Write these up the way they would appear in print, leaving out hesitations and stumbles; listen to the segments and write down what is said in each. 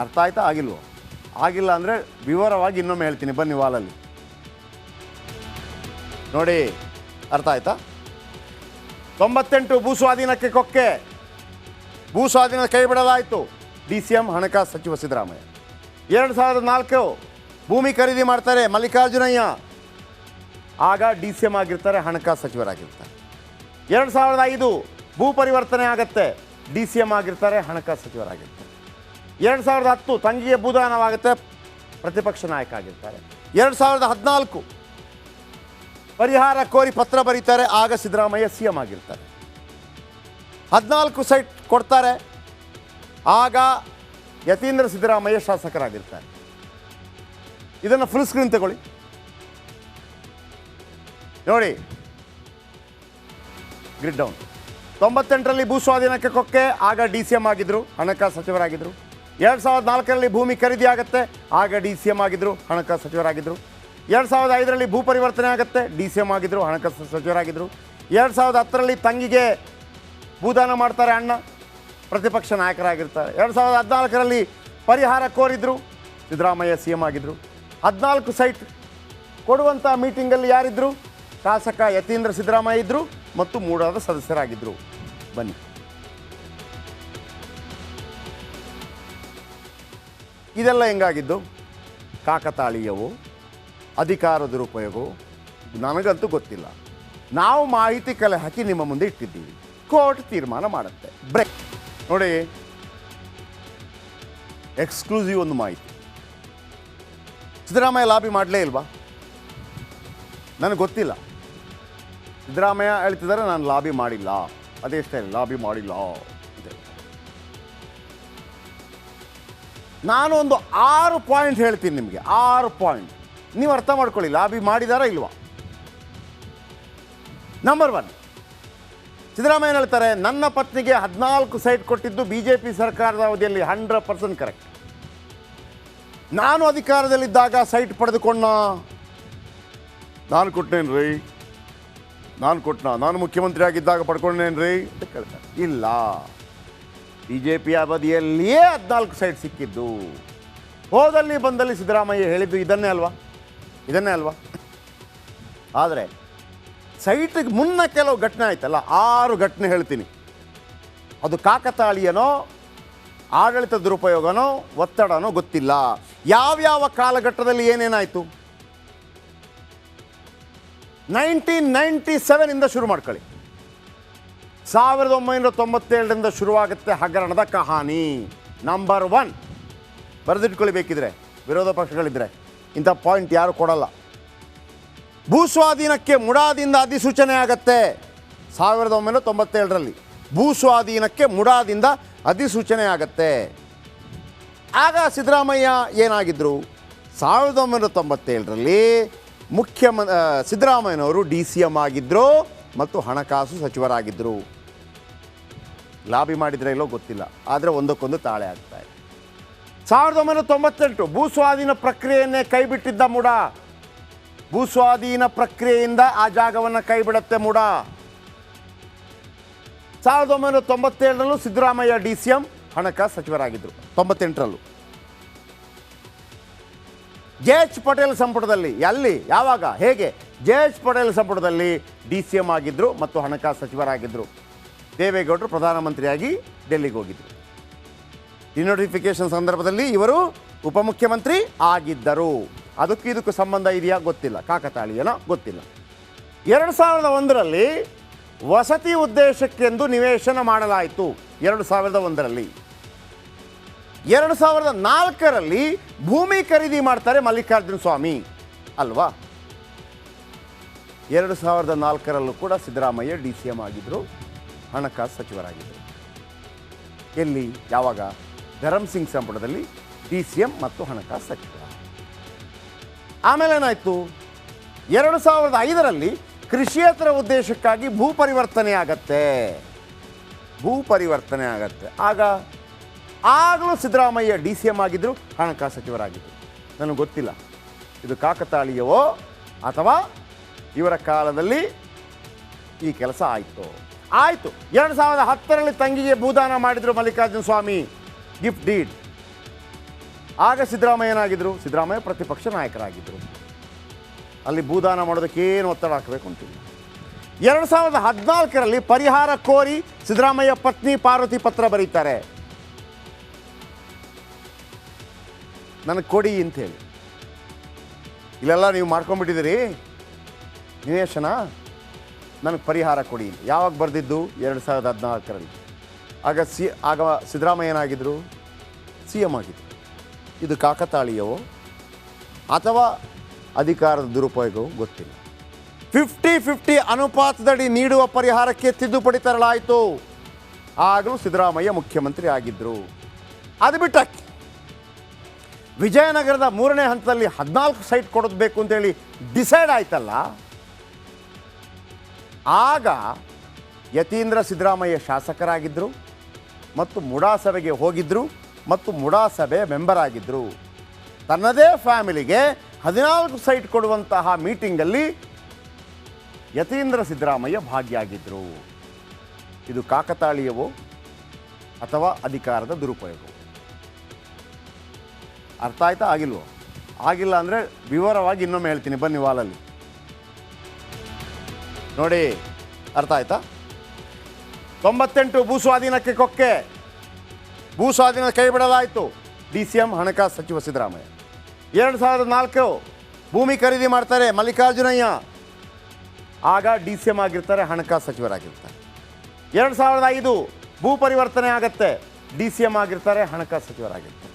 ಅರ್ಥ ಆಯ್ತಾ? ಆಗಿಲ್ವೋ? ಆಗಿಲ್ಲ ಅಂದರೆ ವಿವರವಾಗಿ ಇನ್ನೊಮ್ಮೆ ಹೇಳ್ತೀನಿ, ಬನ್ನಿ ವಾಲಲ್ಲಿ ನೋಡಿ. ಅರ್ಥ ಆಯ್ತಾ? 98 ಭೂ ಸ್ವಾಧೀನಕ್ಕೆ ಕೊಕ್ಕೆ, ಭೂ ಸ್ವಾಧೀನ ಕೈ ಬಿಡಲಾಯಿತು. DCM ಹಣಕಾಸು ಸಚಿವ ಸಿದ್ದರಾಮಯ್ಯ. 2004 ಭೂಮಿ ಖರೀದಿ ಮಾಡ್ತಾರೆ ಮಲ್ಲಿಕಾರ್ಜುನಯ್ಯ, ಆಗ DCM ಆಗಿರ್ತಾರೆ, ಹಣಕಾಸು ಸಚಿವರಾಗಿರ್ತಾರೆ. 2005 ಭೂ ಪರಿವರ್ತನೆ ಆಗತ್ತೆ, DCM ಆಗಿರ್ತಾರೆ, ಹಣಕಾಸು ಸಚಿವರಾಗಿರ್ತಾರೆ. 2010 ತಂಗಿಗೆ ಭೂದಾನವಾಗುತ್ತೆ, ಪ್ರತಿಪಕ್ಷ ನಾಯಕ ಆಗಿರ್ತಾರೆ. 2014 ಪರಿಹಾರ ಕೋರಿ ಪತ್ರ ಬರೀತಾರೆ, ಆಗ ಸಿದ್ದರಾಮಯ್ಯ CM ಆಗಿರ್ತಾರೆ. 14 ಸೈಟ್ ಕೊಡ್ತಾರೆ, ಆಗ ಯತೀಂದ್ರ ಸಿದ್ದರಾಮಯ್ಯ ಶಾಸಕರಾಗಿರ್ತಾರೆ. ಇದನ್ನು ಫುಲ್ ಸ್ಕ್ರೀನ್ ತಗೊಳ್ಳಿ ನೋಡಿ. Grid down. 98ರಲ್ಲಿ ಭೂ ಸ್ವಾಧೀನಕ್ಕೆ ಕೊಕ್ಕೆ, ಆಗ DCM ಆಗಿದ್ದರು, ಹಣಕಾಸು ಸಚಿವರಾಗಿದ್ದರು. 2004ರಲ್ಲಿ ಭೂಮಿ ಖರೀದಿ ಆಗುತ್ತೆ, ಆಗ DCM ಆಗಿದ್ದರು, ಹಣಕಾಸು ಸಚಿವರಾಗಿದ್ದರು. 2005ರಲ್ಲಿ ಭೂ ಪರಿವರ್ತನೆ ಆಗುತ್ತೆ, DCM ಆಗಿದ್ದರು, ಹಣಕಾಸು ಸಚಿವರಾಗಿದ್ದರು. 2010ರಲ್ಲಿ ತಂಗಿಗೆ ಭೂದಾನ ಮಾಡ್ತಾರೆ ಅಣ್ಣ, ಪ್ರತಿಪಕ್ಷ ನಾಯಕರಾಗಿರ್ತಾರೆ. 2014ರಲ್ಲಿ ಪರಿಹಾರ ಕೋರಿದ್ರು, ಸಿದ್ದರಾಮಯ್ಯ CM ಆಗಿದ್ದರು. 14 ಸೈಟ್ ಕೊಡುವಂಥ ಮೀಟಿಂಗಲ್ಲಿ ಯಾರಿದ್ರು? ಶಾಸಕ ಯತೀಂದ್ರ ಸಿದ್ದರಾಮಯ್ಯ ಇದ್ದರು ಮತ್ತು ಮೂಡಾದ ಸದಸ್ಯರಾಗಿದ್ದರು. ಬನ್ನಿ, ಇದೆಲ್ಲ ಹೆಂಗಾಗಿದ್ದು? ಕಾಕತಾಳೀಯವು, ಅಧಿಕಾರ ದುರುಪಯೋಗವು, ನನಗಂತೂ ಗೊತ್ತಿಲ್ಲ. ನಾವು ಮಾಹಿತಿ ಕಲೆ ಹಾಕಿ ನಿಮ್ಮ ಮುಂದೆ ಇಟ್ಟಿದ್ದೀವಿ, ಕೋರ್ಟ್ ತೀರ್ಮಾನ ಮಾಡುತ್ತೆ. ಬ್ರೇಕ್ ನೋಡಿ. ಎಕ್ಸ್ಕ್ಲೂಸಿವ್ ಒಂದು ಮಾಹಿತಿ. ಸಿದ್ದರಾಮಯ್ಯ ಲಾಬಿ ಮಾಡಲೇ ಇಲ್ವಾ? ನನಗೆ ಗೊತ್ತಿಲ್ಲ. ಸಿದ್ದರಾಮಯ್ಯ ಹೇಳ್ತಿದ್ದಾರೆ ನಾನು ಲಾಬಿ ಮಾಡಿಲ್ಲ, ಅದೆಷ್ಟೇ ಲಾಬಿ ಮಾಡಿಲ್ಲ ಅಂತ. ನಾನು ಒಂದು 6 ಪಾಯಿಂಟ್ ಹೇಳ್ತೀನಿ ನಿಮಗೆ, 6 ಪಾಯಿಂಟ್ ನೀವು ಅರ್ಥ ಮಾಡ್ಕೊಳ್ಳಿ, ಲಾಬಿ ಮಾಡಿದಾರಾ ಇಲ್ವಾ. ನಂಬರ್ 1, ಸಿದ್ದರಾಮಯ್ಯ ಹೇಳ್ತಾರೆ ನನ್ನ ಪತ್ನಿಗೆ 14 ಸೈಟ್ ಕೊಟ್ಟಿದ್ದು BJP ಸರ್ಕಾರದ ಅವಧಿಯಲ್ಲಿ 100% ಕರೆಕ್ಟ್. ನಾನು ಅಧಿಕಾರದಲ್ಲಿದ್ದಾಗ ಸೈಟ್ ಪಡೆದುಕೊಂಡ, ನಾನು ಕೊಟ್ಟೇನ್ರಿ, ನಾನು ಮುಖ್ಯಮಂತ್ರಿ ಆಗಿದ್ದಾಗ ಪಡ್ಕೊಂಡೇನ್ರಿ ಅಂತ ಕೇಳ್ತಾರೆ. ಇಲ್ಲ, BJP ಅವಧಿಯಲ್ಲಿಯೇ 14 ಸೈಟ್ ಸಿಕ್ಕಿದ್ದು. ಹೋದಲ್ಲಿ ಬಂದಲ್ಲಿ ಸಿದ್ದರಾಮಯ್ಯ ಹೇಳಿದ್ದು ಇದನ್ನೇ ಅಲ್ವಾ? ಆದರೆ ಸೈಟಿಗೆ ಮುನ್ನ ಕೆಲವು ಘಟನೆ ಆಯ್ತಲ್ಲ, 6 ಘಟನೆ ಹೇಳ್ತೀನಿ. ಅದು ಕಾಕತಾಳೀಯನೋ ಆಡಳಿತ ದುರುಪಯೋಗನೋ ಒತ್ತಡನೋ ಗೊತ್ತಿಲ್ಲ. ಯಾವ್ಯಾವ ಕಾಲಘಟ್ಟದಲ್ಲಿ ಏನೇನಾಯಿತು? 1997 ಶುರು ಮಾಡ್ಕೊಳ್ಳಿ. 1997ರಿಂದ ಶುರುವಾಗುತ್ತೆ ಹಗರಣದ ಕಹಾನಿ. ನಂಬರ್ 1 ಬರೆದಿಟ್ಕೊಳ್ಳಿ ಬೇಕಿದ್ರೆ, ವಿರೋಧ ಪಕ್ಷಗಳಿದ್ದರೆ ಇಂಥ ಪಾಯಿಂಟ್ ಯಾರು ಕೊಡಲ್ಲ. ಭೂಸ್ವಾಧೀನಕ್ಕೆ ಮುಡಾದಿಂದ ಅಧಿಸೂಚನೆ ಆಗತ್ತೆ 1997ರಲ್ಲಿ. ಭೂಸ್ವಾಧೀನಕ್ಕೆ ಮುಡಾದಿಂದ ಅಧಿಸೂಚನೆ ಆಗತ್ತೆ. ಆಗ ಸಿದ್ದರಾಮಯ್ಯ ಏನಾಗಿದ್ದರು? 1997ರಲ್ಲಿ ಸಿದ್ದರಾಮಯ್ಯನವರು DCM ಆಗಿದ್ದರು ಮತ್ತು ಹಣಕಾಸು ಸಚಿವರಾಗಿದ್ದರು. ಲಾಬಿ ಮಾಡಿದ್ರೆ ಇಲ್ಲೋ ಗೊತ್ತಿಲ್ಲ, ಆದರೆ ಒಂದಕ್ಕೊಂದು ತಾಳೆ ಆಗ್ತಾ ಇದೆ. 1998 ಭೂಸ್ವಾಧೀನ ಪ್ರಕ್ರಿಯೆಯನ್ನೇ ಕೈಬಿಟ್ಟಿದ್ದ ಮುಡ, ಭೂಸ್ವಾಧೀನ ಪ್ರಕ್ರಿಯೆಯಿಂದ ಆ ಜಾಗವನ್ನು ಕೈಬಿಡತ್ತೆ ಮುಡ. 1997ರಲ್ಲೂ ಸಿದ್ದರಾಮಯ್ಯ DCM, ಹಣಕಾಸು ಸಚಿವರಾಗಿದ್ದರು. 98ರಲ್ಲೂ JH ಪಟೇಲ್ ಸಂಪುಟದಲ್ಲಿ, ಯಾವಾಗ ಹೇಗೆ? JH ಪಟೇಲ್ ಸಂಪುಟದಲ್ಲಿ DCM ಆಗಿದ್ದರು ಮತ್ತು ಹಣಕಾಸು ಸಚಿವರಾಗಿದ್ದರು. ದೇವೇಗೌಡರು ಪ್ರಧಾನಮಂತ್ರಿಯಾಗಿ ಡೆಲ್ಲಿಗೆ ಹೋಗಿದ್ದರು. ಡಿನೋಟಿಫಿಕೇಶನ್ ಸಂದರ್ಭದಲ್ಲಿ ಇವರು ಉಪಮುಖ್ಯಮಂತ್ರಿ ಆಗಿದ್ದರು. ಇದಕ್ಕೂ ಸಂಬಂಧ ಇದೆಯಾ ಗೊತ್ತಿಲ್ಲ, ಕಾಕತಾಳೀಯನೋ ಗೊತ್ತಿಲ್ಲ. 2001ರಲ್ಲಿ ವಸತಿ ಉದ್ದೇಶಕ್ಕೆಂದು ನಿವೇಶನ ಮಾಡಲಾಯಿತು. 2001ರಲ್ಲಿ 2004ರಲ್ಲಿ ಭೂಮಿ ಖರೀದಿ ಮಾಡ್ತಾರೆ ಮಲ್ಲಿಕಾರ್ಜುನ ಸ್ವಾಮಿ ಅಲ್ವಾ. 2004ರಲ್ಲೂ ಕೂಡ ಸಿದ್ದರಾಮಯ್ಯ DCM ಆಗಿದ್ದರು, ಹಣಕಾಸು ಸಚಿವರಾಗಿದ್ದರು. ಎಲ್ಲಿ, ಯಾವಾಗ? ಧರಮ್ ಸಿಂಗ್ ಸಂಪುಟದಲ್ಲಿ DCM ಮತ್ತು ಹಣಕಾಸು ಸಚಿವ. ಆಮೇಲೆ ಏನಾಯಿತು? 2005ರಲ್ಲಿ ಕೃಷಿಯೇತರ ಉದ್ದೇಶಕ್ಕಾಗಿ ಭೂ ಪರಿವರ್ತನೆ ಆಗತ್ತೆ. ಆಗಲೂ ಸಿದ್ದರಾಮಯ್ಯ DCM ಆಗಿದ್ದರು, ಹಣಕಾಸು ಸಚಿವರಾಗಿದ್ದರು. ನನಗೆ ಗೊತ್ತಿಲ್ಲ ಇದು ಕಾಕತಾಳೀಯವೋ ಅಥವಾ ಇವರ ಕಾಲದಲ್ಲಿ ಈ ಕೆಲಸ ಆಯಿತು. 2010ರಲ್ಲಿ ತಂಗಿಗೆ ಭೂದಾನ ಮಾಡಿದರು ಮಲ್ಲಿಕಾರ್ಜುನ ಸ್ವಾಮಿ, ಗಿಫ್ಟ್ ಡೀಡ್. ಆಗ ಸಿದ್ದರಾಮಯ್ಯನಾಗಿದ್ದರು, ಸಿದ್ದರಾಮಯ್ಯ ಪ್ರತಿಪಕ್ಷ ನಾಯಕರಾಗಿದ್ದರು. ಅಲ್ಲಿ ಭೂದಾನ ಮಾಡೋದಕ್ಕೆ ಏನು ಒತ್ತಡ ಹಾಕಬೇಕು ಅಂತಿಲ್ಲ. 2014ರಲ್ಲಿ ಪರಿಹಾರ ಕೋರಿ ಸಿದ್ದರಾಮಯ್ಯ ಪತ್ನಿ ಪಾರ್ವತಿ ಪತ್ರ ಬರೀತಾರೆ, ನನಗೆ ಕೊಡಿ ಅಂತೇಳಿ. ಇಲ್ಲೆಲ್ಲ ನೀವು ಮಾಡ್ಕೊಂಡ್ಬಿಟ್ಟಿದ್ದೀರಿ ನಿವೇಶನ, ನನಗೆ ಪರಿಹಾರ ಕೊಡಿ. ಯಾವಾಗ ಬರೆದಿದ್ದು? 2014ರಲ್ಲಿ. ಆಗ ಸಿದ್ದರಾಮಯ್ಯನಾಗಿದ್ದರು, CM ಆಗಿದ್ದರು. ಇದು ಕಾಕತಾಳೀಯವೋ ಅಥವಾ ಅಧಿಕಾರದ ದುರುಪಯೋಗವೋ ಗೊತ್ತಿಲ್ಲ. 50-50 ಅನುಪಾತದಡಿ ನೀಡುವ ಪರಿಹಾರಕ್ಕೆ ತಿದ್ದುಪಡಿ ತರಲಾಯಿತು. ಆಗಲೂ ಸಿದ್ದರಾಮಯ್ಯ ಮುಖ್ಯಮಂತ್ರಿ ಆಗಿದ್ದರು. ಅದು ಬಿಟ್ಟಕ್ಕೆ ವಿಜಯನಗರದ 3ನೇ ಹಂತದಲ್ಲಿ 14 ಸೈಟ್ ಕೊಡಬೇಕು ಅಂತೇಳಿ ಡಿಸೈಡ್ ಆಯ್ತಲ್ಲ, ಆಗ ಯತೀಂದ್ರ ಸಿದ್ದರಾಮಯ್ಯ ಶಾಸಕರಾಗಿದ್ದರು ಮತ್ತು ಮುಡಾ ಸಭೆಗೆ ಹೋಗಿದ್ದರು ಮತ್ತು ಮುಡಾ ಸಭೆ ಮೆಂಬರ್ ಆಗಿದ್ದರು. ತನ್ನದೇ ಫ್ಯಾಮಿಲಿಗೆ 14 ಸೈಟ್ ಕೊಡುವಂತಹ ಮೀಟಿಂಗಲ್ಲಿ ಯತೀಂದ್ರ ಸಿದ್ದರಾಮಯ್ಯ ಭಾಗಿಯಾಗಿದ್ದರು. ಇದು ಕಾಕತಾಳೀಯವೋ ಅಥವಾ ಅಧಿಕಾರದ ದುರುಪಯೋಗವೋ? ಅರ್ಥ ಆಯ್ತಾ? ಆಗಿಲ್ವೋ? ಆಗಿಲ್ಲ ಅಂದರೆ ವಿವರವಾಗಿ ಇನ್ನೊಮ್ಮೆ ಹೇಳ್ತೀನಿ, ಬನ್ನಿ ವಾಲಲ್ಲಿ ನೋಡಿ. ಅರ್ಥ ಆಯ್ತಾ? 98 ಭೂ ಸ್ವಾಧೀನಕ್ಕೆ ಕೊಕ್ಕೆ, ಭೂ ಸ್ವಾಧೀನ ಕೈ ಬಿಡಲಾಯಿತು. DCM ಹಣಕಾಸು ಸಚಿವ ಸಿದ್ದರಾಮಯ್ಯ. 2004 ಭೂಮಿ ಖರೀದಿ ಮಾಡ್ತಾರೆ ಮಲ್ಲಿಕಾರ್ಜುನಯ್ಯ, ಆಗ DCM ಆಗಿರ್ತಾರೆ, ಹಣಕಾಸು ಸಚಿವರಾಗಿರ್ತಾರೆ. 2005 ಭೂ ಪರಿವರ್ತನೆ ಆಗತ್ತೆ, DCM ಆಗಿರ್ತಾರೆ, ಹಣಕಾಸು ಸಚಿವರಾಗಿರ್ತಾರೆ.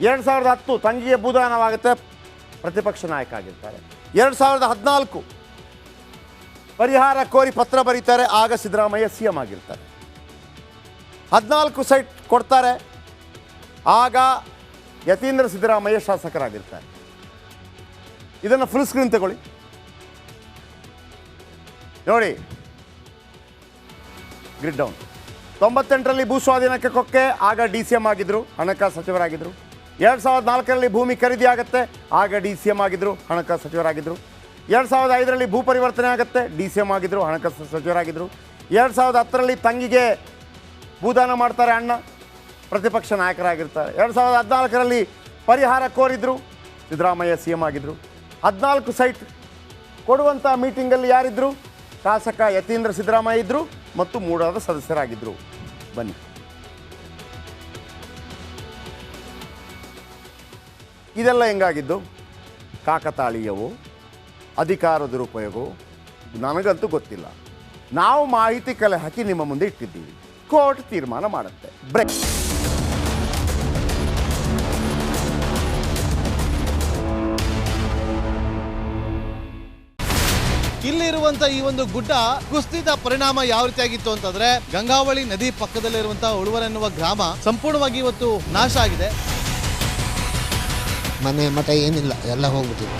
2010 ತಂಗಿಗೆ ಭೂದಾನವಾಗುತ್ತೆ, ಪ್ರತಿಪಕ್ಷ ನಾಯಕ ಆಗಿರ್ತಾರೆ. 2014 ಪರಿಹಾರ ಕೋರಿ ಪತ್ರ ಬರೀತಾರೆ, ಆಗ ಸಿದ್ದರಾಮಯ್ಯ CM ಆಗಿರ್ತಾರೆ. 14 ಸೈಟ್ ಕೊಡ್ತಾರೆ, ಆಗ ಯತೀಂದ್ರ ಸಿದ್ದರಾಮಯ್ಯ ಶಾಸಕರಾಗಿರ್ತಾರೆ. ಇದನ್ನು ಫುಲ್ ಸ್ಕ್ರೀನ್ ತಗೊಳ್ಳಿ ನೋಡಿ. Grid down. 98ರಲ್ಲಿ ಭೂ ಸ್ವಾಧೀನಕ್ಕೆ ಕೊಕ್ಕೆ, ಆಗ DCM ಆಗಿದ್ದರು, ಹಣಕಾಸು ಸಚಿವರಾಗಿದ್ದರು. 2004ರಲ್ಲಿ ಭೂಮಿ ಖರೀದಿ ಆಗುತ್ತೆ, ಆಗ DCM ಆಗಿದ್ದರು, ಹಣಕಾಸು ಸಚಿವರಾಗಿದ್ದರು. 2005ರಲ್ಲಿ ಭೂ ಪರಿವರ್ತನೆ ಆಗುತ್ತೆ, DCM ಆಗಿದ್ದರು, ಹಣಕಾಸು ಸಚಿವರಾಗಿದ್ದರು. 2010ರಲ್ಲಿ ತಂಗಿಗೆ ಭೂದಾನ ಮಾಡ್ತಾರೆ ಅಣ್ಣ, ಪ್ರತಿಪಕ್ಷ ನಾಯಕರಾಗಿರ್ತಾರೆ. 2014ರಲ್ಲಿ ಪರಿಹಾರ ಕೋರಿದ್ರು, ಸಿದ್ದರಾಮಯ್ಯ CM ಆಗಿದ್ದರು. 14 ಸೈಟ್ ಕೊಡುವಂಥ ಮೀಟಿಂಗಲ್ಲಿ ಯಾರಿದ್ದರು? ಶಾಸಕ ಯತೀಂದ್ರ ಸಿದ್ದರಾಮಯ್ಯ ಇದ್ದರು ಮತ್ತು ಮೂಡಾದ ಸದಸ್ಯರಾಗಿದ್ದರು. ಬನ್ನಿ, ಇದೆಲ್ಲ ಹೆಂಗಾಗಿದ್ದು? ಕಾಕತಾಳೀಯವೋ ಅಧಿಕಾರ ದುರುಪಯೋಗವೋ ನನಗಂತೂ ಗೊತ್ತಿಲ್ಲ. ನಾವು ಮಾಹಿತಿ ಕಲೆ ಹಾಕಿ ನಿಮ್ಮ ಮುಂದೆ ಇಟ್ಟಿದ್ದೀವಿ, ಕೋರ್ಟ್ ತೀರ್ಮಾನ ಮಾಡುತ್ತೆ. ಬ್ರೇಕ್. ಇಲ್ಲಿರುವಂತ ಈ ಒಂದು ಗುಡ್ಡ ಕುಸಿದ ಪರಿಣಾಮ ಯಾವ ರೀತಿಯಾಗಿತ್ತು ಅಂತಂದ್ರೆ, ಗಂಗಾವಳಿ ನದಿ ಪಕ್ಕದಲ್ಲಿರುವಂತಹ ಉಳುವರ್ ಎನ್ನುವ ಗ್ರಾಮ ಸಂಪೂರ್ಣವಾಗಿ ಇವತ್ತು ನಾಶ ಆಗಿದೆ. ಮನೆ ಮಠ ಏನಿಲ್ಲ, ಎಲ್ಲ ಹೋಗ್ಬಿಟ್ಟಿದೆ.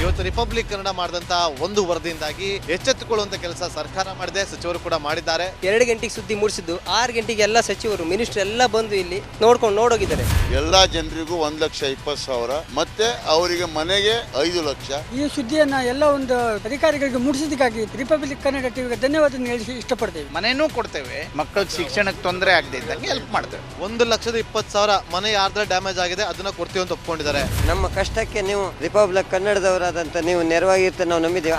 ಇವತ್ತು ರಿಪಬ್ಲಿಕ್ ಕನ್ನಡ ಮಾಡಿದಂತ ಒಂದು ವರದಿಯಿಂದಾಗಿ ಎಚ್ಚೆತ್ತುಕೊಳ್ಳುವಂತ ಕೆಲಸ ಸರ್ಕಾರ ಮಾಡಿದೆ, ಸಚಿವರು ಕೂಡ ಮಾಡಿದ್ದಾರೆ. 2 ಗಂಟೆಗೆ ಸುದ್ದಿ ಮೂಡಿಸಿದ್ದು 6 ಗಂಟೆಗೆ ಎಲ್ಲ ಸಚಿವರು ಮಿನಿಸ್ಟರ್ ಎಲ್ಲ ಬಂದು ಇಲ್ಲಿ ನೋಡೋಗಿದ್ದಾರೆ. ಎಲ್ಲಾ ಜನರಿಗೂ 1,20,000 ಮತ್ತೆ ಅವರಿಗೆ ಮನೆಗೆ 5 ಲಕ್ಷ. ಈ ಸುದ್ದಿಯನ್ನ ಎಲ್ಲ ಒಂದು ಅಧಿಕಾರಿಗಳಿಗೆ ಮೂಡಿಸಿದ್ದಕ್ಕಾಗಿ ರಿಪಬ್ಲಿಕ್ ಕನ್ನಡ ಟಿವಿಗೆ ಧನ್ಯವಾದ ಹೇಳಿ ಇಷ್ಟಪಡ್ತೇವೆ. ಮನೆನೂ ಕೊಡ್ತೇವೆ, ಮಕ್ಕಳ ಶಿಕ್ಷಣಕ್ಕೆ ತೊಂದರೆ ಆಗದೆ ಇದ್ದಂಗೆ ಹೆಲ್ಪ್ ಮಾಡ್ತೇವೆ. 1,20,000 ಮನೆ ಯಾರ್ದ್ರ ಡ್ಯಾಮೇಜ್ ಆಗಿದೆ ಅದನ್ನ ಕೊಡ್ತೀವಿ ಅಂತ ಒಪ್ಕೊಂಡಿದ್ದಾರೆ. ನಮ್ಮ ಕಷ್ಟಕ್ಕೆ ನೀವು ರಿಪಬ್ಲಿಕ್ ಕನ್ನಡದವರಾದಂತ ನೀವು ನೆರವಾಗಿರ್ತೀವಿ ನಾವು ನಂಬಿದ್ದೇವೆ.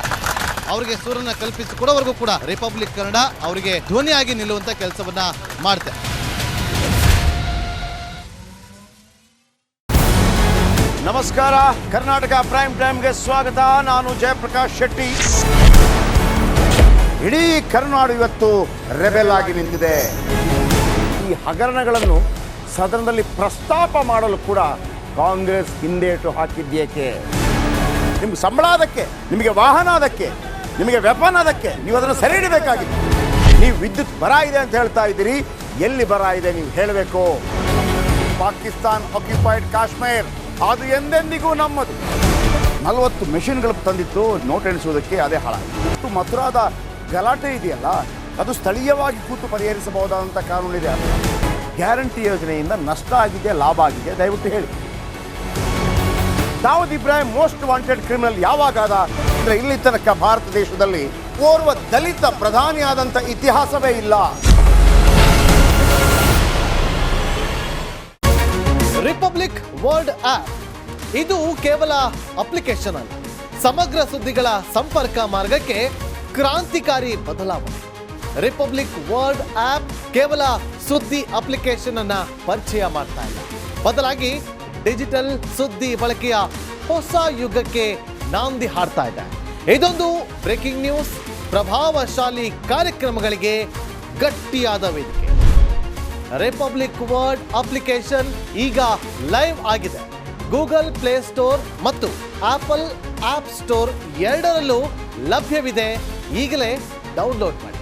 ಅವರಿಗೆ ಸೂರನ್ನ ಕಲ್ಪಿಸಿಕೊಡೋವರೆಗೂ ಕೂಡ ರಿಪಬ್ಲಿಕ್ ಕನ್ನಡ ಅವರಿಗೆ ಧ್ವನಿಯಾಗಿ ನಿಲ್ಲುವಂತ ಕೆಲಸವನ್ನ ಮಾಡುತ್ತೆ. ನಮಸ್ಕಾರ, ಕರ್ನಾಟಕ ಪ್ರೈಮ್ ಟೈಮ್ಗೆ ಸ್ವಾಗತ. ನಾನು ಜಯಪ್ರಕಾಶ್ ಶೆಟ್ಟಿ. ಇಡೀ ಕರ್ನಾಡು ಇವತ್ತು ರೆಬೆಲ್ ಆಗಿ ನಿಂತಿದೆ. ಈ ಹಗರಣಗಳನ್ನು ಸದನದಲ್ಲಿ ಪ್ರಸ್ತಾಪ ಮಾಡಲು ಕೂಡ ಕಾಂಗ್ರೆಸ್ ಹಿಂದೇಟು ಹಾಕಿದ್ದೇಕೆ? ನಿಮ್ಗೆ ಸಂಬಳ ಅದಕ್ಕೆ, ನಿಮಗೆ ವಾಹನ ಅದಕ್ಕೆ, ನಿಮಗೆ ವೆಪನ್ ಅದಕ್ಕೆ, ನೀವು ಅದನ್ನು ಸೆರೆ ಹಿಡಬೇಕಾಗಿತ್ತು. ನೀವು ವಿದ್ಯುತ್ ಬರ ಇದೆ ಅಂತ ಹೇಳ್ತಾ ಇದ್ದೀರಿ, ಎಲ್ಲಿ ಬರ ಇದೆ ನೀವು ಹೇಳಬೇಕು. ಪಾಕಿಸ್ತಾನ್ ಆಕ್ಯುಪೈಡ್ ಕಾಶ್ಮೀರ್ ಅದು ಎಂದೆಂದಿಗೂ ನಮ್ಮದು. 40 ಮೆಷಿನ್ಗಳು ತಂದಿತ್ತು ನೋಟ್ ಎಣಿಸುವುದಕ್ಕೆ, ಅದೇ ಹಾಳಾಯಿತು. ಮಥುರಾದ ಗಲಾಟೆ ಇದೆಯಲ್ಲ, ಅದು ಸ್ಥಳೀಯವಾಗಿ ಕೂತು ಪರಿಹರಿಸಬಹುದಾದಂಥ ಕಾನೂನಿದೆ. ಗ್ಯಾರಂಟಿ ಯೋಜನೆಯಿಂದ ನಷ್ಟ ಆಗಿದೆ, ಲಾಭ ಆಗಿದೆ, ದಯವಿಟ್ಟು ಹೇಳಿ. Dawood Ibrahim most wanted criminal ಯಾವಾಗಾದ ಅಂದರೆ ಇಲ್ಲಿ ತನಕ ಭಾರತ ದೇಶದಲ್ಲಿ ಓರ್ವ ದಲಿತ ಪ್ರಧಾನಿಯಾದಂಥ ಇತಿಹಾಸವೇ ಇಲ್ಲ. ರಿಪಬ್ಲಿಕ್ ವರ್ಲ್ಡ್ ಆಪ್ ಇದು ಕೇವಲ ಅಪ್ಲಿಕೇಶನ್ ಅಲ್ಲ, ಸಮಗ್ರ ಸುದ್ದಿಗಳ ಸಂಪರ್ಕ ಮಾರ್ಗಕ್ಕೆ ಕ್ರಾಂತಿಕಾರಿ ಬದಲಾವಣೆ. ರಿಪಬ್ಲಿಕ್ ವರ್ಲ್ಡ್ ಆಪ್ ಕೇವಲ ಸುದ್ದಿ ಅಪ್ಲಿಕೇಶನ್ ಅನ್ನ ಪರಿಚಯ ಮಾಡ್ತಾ ಇಲ್ಲ, ಬದಲಾಗಿ ಡಿಜಿಟಲ್ ಸುದ್ದಿ ಬಳಕೆಯ ಹೊಸ ಯುಗಕ್ಕೆ ನಾಂದಿ ಹಾಡ್ತಾ ಇದೆ. ಇದೊಂದು ಬ್ರೇಕಿಂಗ್ ನ್ಯೂಸ್, ಪ್ರಭಾವಶಾಲಿ ಕಾರ್ಯಕ್ರಮಗಳಿಗೆ ಗಟ್ಟಿಯಾದ ವೇದಿಕೆ. ರಿಪಬ್ಲಿಕ್ ವರ್ಲ್ಡ್ ಅಪ್ಲಿಕೇಶನ್ ಈಗ ಲೈವ್ ಆಗಿದೆ. ಗೂಗಲ್ ಪ್ಲೇ ಸ್ಟೋರ್ ಮತ್ತು ಆಪಲ್ ಆಪ್ ಸ್ಟೋರ್ ಎರಡರಲ್ಲೂ ಲಭ್ಯವಿದೆ. ಈಗಲೇ ಡೌನ್ಲೋಡ್ ಮಾಡಿ.